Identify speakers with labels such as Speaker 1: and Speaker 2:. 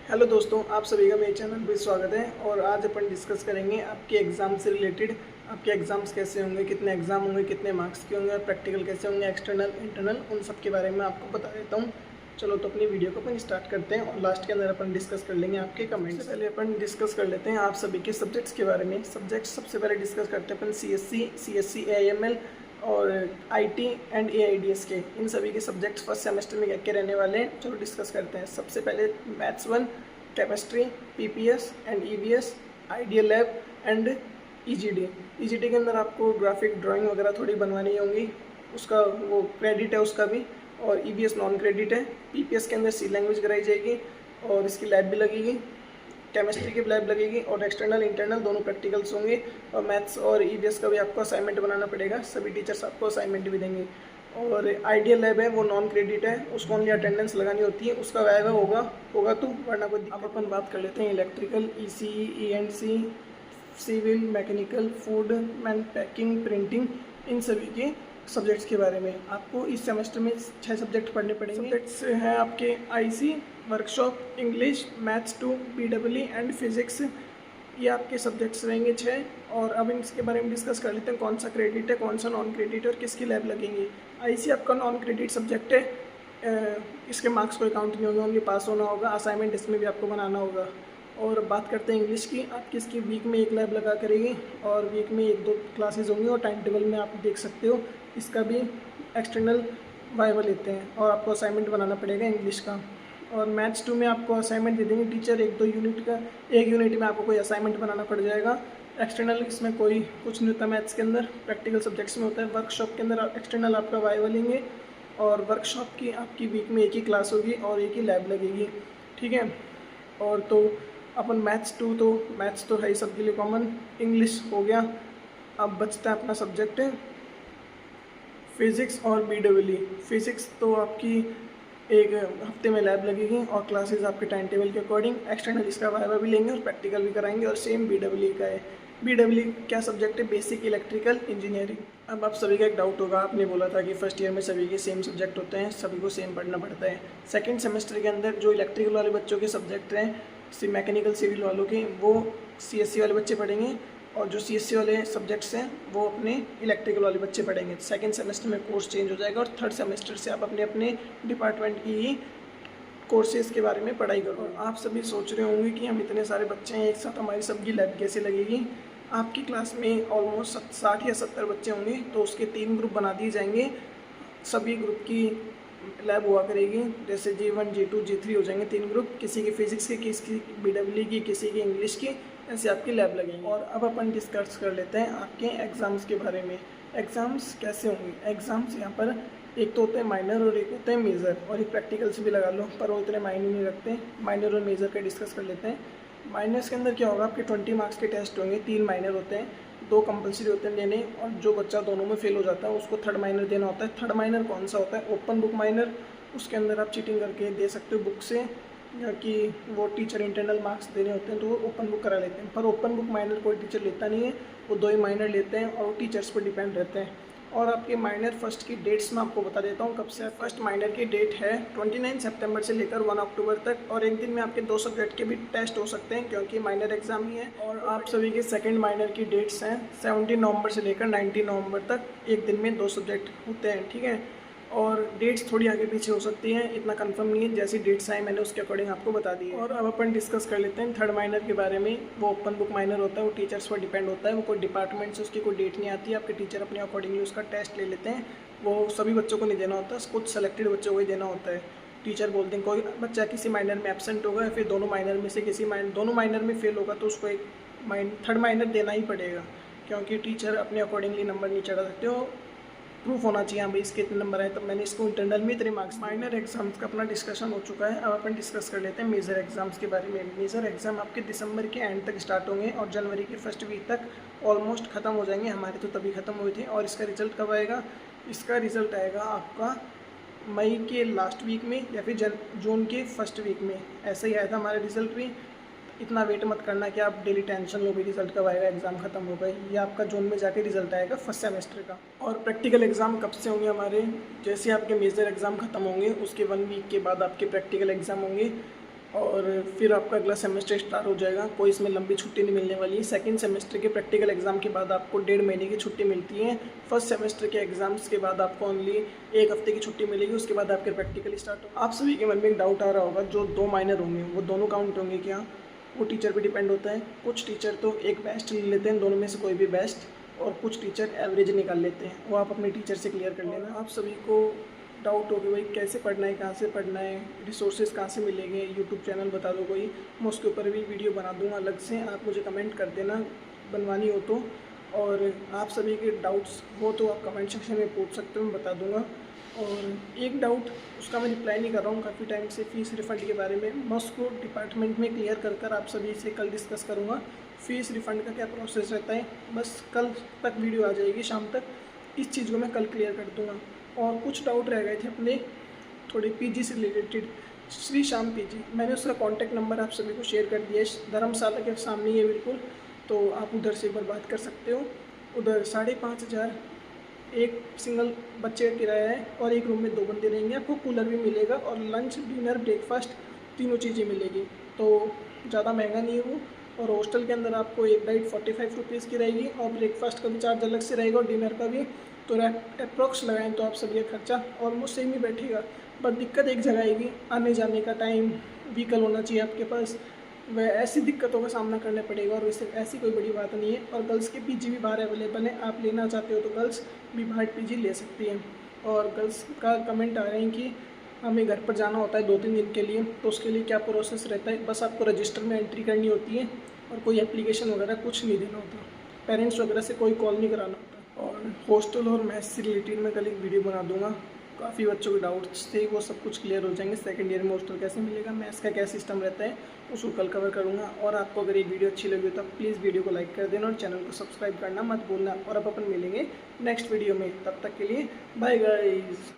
Speaker 1: Hello दोस्तों, आप सभी का मेरे चैनल पे स्वागत है। और आज अपन डिस्कस करेंगे आपके एग्ज़ाम से रिलेटेड। आपके एग्ज़ाम्स कैसे होंगे, कितने एग्ज़ाम होंगे, कितने मार्क्स के होंगे, प्रैक्टिकल कैसे होंगे, एक्सटर्नल इंटरनल, उन सब के बारे में आपको बता देता हूँ। चलो तो अपनी वीडियो को अपन स्टार्ट करते हैं और लास्ट के अंदर अपन डिस्कस कर लेंगे आपके कमेंट्स। सबसे पहले अपन डिस्कस कर लेते हैं आप सभी के सब्जेक्ट्स के बारे में। सब्जेक्ट्स सबसे पहले डिस्कस करते हैं अपन CSC AIML और IT एंड AIDS के। इन सभी के सब्जेक्ट्स फर्स्ट सेमेस्टर में क्या क्या रहने वाले हैं, चलो डिस्कस करते हैं। सबसे पहले maths 1, chemistry, PPS and EVS, ideal lab and EGD के अंदर आपको ग्राफिक ड्राइंग वगैरह थोड़ी बनवानी होंगी, उसका वो क्रेडिट है उसका भी। और EVS नॉन क्रेडिट है। PPS के अंदर C लैंग्वेज कराई जाएगी और इसकी लैब भी लगेगी, केमिस्ट्री की लैब लगेगी और एक्सटर्नल इंटरनल दोनों प्रैक्टिकल्स होंगे। और मैथ्स और EVS का भी आपको असाइनमेंट बनाना पड़ेगा, सभी टीचर्स आपको असाइनमेंट भी देंगे। और आइडियल लैब है वो नॉन क्रेडिट है, उसको ओनली अटेंडेंस लगानी होती है, उसका वाइवा होगा तो वरना कोई। अब अपन बात कर लेते हैं electrical, ECE, ENC, civil, mechanical, food, manufacturing, printing, इन सभी के सब्जेक्ट्स के बारे में। आपको इस सेमेस्टर में 6 सब्जेक्ट पढ़ने पड़ेंगे। सब्जेक्ट्स हैं आपके IC, workshop, English, maths 2, BEE and physics. ये आपके सब्जेक्ट्स रहेंगे 6। और अब इसके बारे में डिस्कस कर लेते हैं, कौन सा क्रेडिट है, कौन सा नॉन क्रेडिट और किसकी लैब लगेंगी। IC आपका नॉन क्रेडिट सब्जेक्ट है, इसके मार्क्स कोई काउंट नहीं होंगे, ओनली पास होना होगा, असाइनमेंट इसमें भी आपको बनाना होगा। और बात करते हैं इंग्लिश की, आपकी इसकी वीक में 1 लैब लगा करेगी और वीक में 1-2 क्लासेज होंगी। और टाइम टेबल में आप देख सकते हो, इसका भी एक्सटर्नल वाइवा लेते हैं और आपको असाइनमेंट बनाना पड़ेगा इंग्लिश का। और मैथ्स 2 में आपको असाइनमेंट दे देंगे टीचर, 1-2 यूनिट का, 1 यूनिट में आपको कोई असाइनमेंट बनाना पड़ जाएगा। एक्सटर्नल इसमें कोई कुछ नहीं होता, मैथ्स के अंदर प्रैक्टिकल सब्जेक्ट्स में होता है। वर्कशॉप के अंदर एक्सटर्नल आपका वाइवा लेंगे और वर्कशॉप की आपकी वीक में 1 ही क्लास होगी और 1 ही लैब लगेगी, ठीक है। और तो अपन मैथ्स तो है ही सबके लिए कॉमन। इंग्लिश हो गया, अब बचता है अपना सब्जेक्ट फिज़िक्स और BEE। फिज़िक्स तो आपकी 1 हफ्ते में लैब लगेगी और क्लासेस आपके टाइम टेबल के अकॉर्डिंग। एक्सटर्नल इसका वाइवा भी लेंगे और प्रैक्टिकल भी कराएंगे और सेम BEE का है। BEE क्या सब्जेक्ट है, बेसिक इलेक्ट्रिकल इंजीनियरिंग। अब आप सभी का एक डाउट होगा, आपने बोला था कि फर्स्ट ईयर में सभी के सेम सब्जेक्ट होते हैं, सभी को सेम पढ़ना पड़ता है। सेकेंड सेमेस्टर के अंदर जो इलेक्ट्रिकल वाले बच्चों के सब्जेक्ट हैं, मैकेनिकल सिविल वालों के, वो CSC वाले बच्चे पढ़ेंगे और जो CSC वाले सब्जेक्ट्स हैं वो अपने इलेक्ट्रिकल वाले बच्चे पढ़ेंगे। सेकंड सेमेस्टर में कोर्स चेंज हो जाएगा और थर्ड सेमेस्टर से आप अपने अपने डिपार्टमेंट की ही कोर्सेज़ के बारे में पढ़ाई करो। आप सभी सोच रहे होंगे कि हम इतने सारे बच्चे हैं एक साथ, हमारी सबकी लैब कैसे लगेगी। आपकी क्लास में ऑलमोस्ट 60 या 70 बच्चे होंगे, तो उसके 3 ग्रुप बना दिए जाएंगे। सभी ग्रुप की लैब हुआ करेगी, जैसे G1, G2, G3 हो जाएंगे 3 ग्रुप, किसी की फिजिक्स की, किसी की BEE की, किसी की इंग्लिश की, ऐसे आपकी लैब लगेंगी। और अब अपन डिस्कस कर लेते हैं आपके एग्ज़ाम्स के बारे में। एग्ज़ाम्स कैसे होंगे, एग्ज़ाम्स यहाँ पर एक तो होते हैं माइनर और एक होते हैं मेजर, और एक प्रैक्टिकल्स भी लगा लो, पर वो इतने मायने नहीं रखते। माइनर और मेजर का डिस्कस कर लेते हैं। माइनर्स के अंदर क्या होगा, आपके 20 मार्क्स के टेस्ट होंगे, 3 माइनर होते हैं, 2 कंपलसरी होते हैं देने, और जो बच्चा दोनों में फेल हो जाता है उसको थर्ड माइनर देना होता है। थर्ड माइनर कौन सा होता है, ओपन बुक माइनर। उसके अंदर आप चीटिंग करके दे सकते हो बुक से, या कि वो टीचर इंटरनल मार्क्स देने होते हैं तो वो ओपन बुक करा लेते हैं। पर ओपन बुक माइनर कोई टीचर लेता नहीं है, वो 2 ही माइनर लेते हैं और वो टीचर्स पर डिपेंड रहते हैं। और आपके माइनर फर्स्ट की डेट्स मैं आपको बता देता हूँ कब से। फर्स्ट माइनर की डेट है 29 सितंबर से लेकर 1 अक्टूबर तक, और एक दिन में आपके 2 सब्जेक्ट के भी टेस्ट हो सकते हैं क्योंकि माइनर एग्जाम ही है। और आप सभी के सेकंड माइनर की डेट्स हैं 17 नवंबर से लेकर 19 नवंबर तक, एक दिन में 2 सब्जेक्ट होते हैं, ठीक है। और डेट्स थोड़ी आगे पीछे हो सकती हैं, इतना कंफर्म नहीं है, जैसी डेट्स आए मैंने उसके अकॉर्डिंग आपको बता दी है। और अब अपन डिस्कस कर लेते हैं थर्ड माइनर के बारे में। वो ओपन बुक माइनर होता है, वो टीचर्स पर डिपेंड होता है, वो कोई डिपार्टमेंट से उसकी कोई डेट नहीं आती है, आपके टीचर अपने अकॉर्डिंगली उसका टेस्ट ले लेते हैं। वो सभी बच्चों को नहीं देना होता, कुछ सेलेक्टेड बच्चों को ही देना होता है। टीचर बोलते हैं कोई बच्चा किसी माइनर में एब्सेंट होगा या फिर दोनों माइनर में से दोनों माइनर में फेल होगा तो उसको एक थर्ड माइनर देना ही पड़ेगा, क्योंकि टीचर अपने अकॉर्डिंगली नंबर नहीं चढ़ा सकते हो। प्रूफ होना चाहिए, हाँ भाई इसके इतने नंबर आए, तो मैंने इसको इंटरनल में इतने मार्क्स। माइनर एग्जाम्स का अपना डिस्कशन हो चुका है। अब अपन डिस्कस कर लेते हैं मेजर एग्जाम्स के बारे में। मेजर एग्जाम आपके दिसंबर के एंड तक स्टार्ट होंगे और जनवरी के फर्स्ट वीक तक ऑलमोस्ट ख़त्म हो जाएंगे। हमारे तो तभी ख़त्म हुए थे। और इसका रिजल्ट कब आएगा, इसका रिजल्ट आएगा आपका मई के लास्ट वीक में या फिर जून के फर्स्ट वीक में, ऐसा ही आया था हमारा रिजल्ट भी। इतना वेट मत करना कि आप डेली टेंशन लो भी रिजल्ट कब आएगा, एग्ज़ाम खत्म हो गए। ये आपका जून में जाके रिजल्ट आएगा फर्स्ट सेमेस्टर का। और प्रैक्टिकल एग्ज़ाम कब से होंगे हमारे, जैसे आपके मेजर एग्ज़ाम खत्म होंगे उसके 1 वीक के बाद आपके प्रैक्टिकल एग्ज़ाम होंगे। और फिर आपका अगला सेमेस्टर स्टार्ट हो जाएगा। कोई इसमें लंबी छुट्टी नहीं मिलने वाली है। सेकंड सेमेस्टर के प्रैक्टिकल एग्ज़ाम के बाद आपको 1.5 महीने की छुट्टी मिलती है। फर्स्ट सेमेस्टर के एग्ज़ाम्स के बाद आपको ओनली 1 हफ्ते की छुट्टी मिलेगी। उसके बाद आपके प्रैक्टिकल स्टार्ट हो। आप सभी के मन में एक डाउट आ रहा होगा, जो 2 माइनर होंगे वो दोनों काउंट होंगे क्या? वो टीचर पर डिपेंड होता है। कुछ टीचर तो एक बेस्ट ले लेते हैं, दोनों में से कोई भी बेस्ट, और कुछ टीचर एवरेज निकाल लेते हैं। वो आप अपने टीचर से क्लियर कर लेना। आप सभी को डाउट हो कि भाई कैसे पढ़ना है, कहाँ से पढ़ना है, रिसोर्सेज कहाँ से मिलेंगे, यूट्यूब चैनल बता दो कोई, मैं उसके ऊपर भी वीडियो बना दूंगा अलग से। आप मुझे कमेंट कर देना बनवानी हो तो। और आप सभी के डाउट्स हो तो आप कमेंट सेक्शन में पूछ सकते हो, मैं बता दूंगा। और एक डाउट उसका मैं रिप्लाई नहीं कर रहा हूँ काफ़ी टाइम से, फ़ीस रिफ़ंड के बारे में। मैं उसको डिपार्टमेंट में क्लियर कर आप सभी से कल डिस्कस करूँगा। फ़ीस रिफ़ंड का क्या प्रोसेस रहता है, बस कल तक वीडियो आ जाएगी शाम तक। इस चीज़ को मैं कल क्लियर कर दूँगा। और कुछ डाउट रह गए थे अपने थोड़े पीजी से रिलेटेड। श्री श्याम पीजी, मैंने उसका कॉन्टैक्ट नंबर आप सभी को शेयर कर दिया है, धर्मशाला के सामने ही है बिल्कुल। तो आप उधर से एक बार बात कर सकते हो। उधर 5,500 एक सिंगल बच्चे का किराया है, और एक रूम में 2 बंदे रहेंगे। आपको कूलर भी मिलेगा और लंच डिनर ब्रेकफास्ट तीनों चीज़ें मिलेगी। तो ज़्यादा महंगा नहीं है वो। और हॉस्टल के अंदर आपको एक डाइट 45 रुपीज़ की रहेगी, और ब्रेकफास्ट का भी चार्ज अलग से रहेगा और डिनर का भी। तो अप्रॉक्स लगाएं तो आप सभी का खर्चा ऑलमोस्ट सेम ही बैठेगा। बट दिक्कत एक जगह आएगी, आने जाने का टाइम, व्हीकल होना चाहिए आपके पास। वह ऐसी दिक्कतों का सामना करना पड़ेगा, और वैसे ऐसी कोई बड़ी बात नहीं है। और गर्ल्स के पीजी भी बाहर अवेलेबल है, आप लेना चाहते हो तो गर्ल्स भी बाहर पीजी ले सकती हैं। और गर्ल्स का कमेंट आ रहे हैं कि हमें घर पर जाना होता है 2-3 दिन के लिए, तो उसके लिए क्या प्रोसेस रहता है? बस आपको रजिस्टर में एंट्री करनी होती है, और कोई एप्लीकेशन वगैरह कुछ नहीं देना होता, पेरेंट्स वगैरह से कोई कॉल नहीं कराना होता। और हॉस्टल और मैथ्स से रिलेटेड मैं कल एक वीडियो बना दूंगा। काफ़ी बच्चों के डाउट्स थे, वो सब कुछ क्लियर हो जाएंगे। सेकंड ईयर में हॉस्टल कैसे मिलेगा, मैथ्स का क्या सिस्टम रहता है, उसको कल कवर करूँगा। और आपको अगर ये वीडियो अच्छी लगी तो प्लीज़ वीडियो को लाइक कर देना और चैनल को सब्सक्राइब करना मत भूलना। और अब अपन मिलेंगे नेक्स्ट वीडियो में, तब तक के लिए बाय गाइस।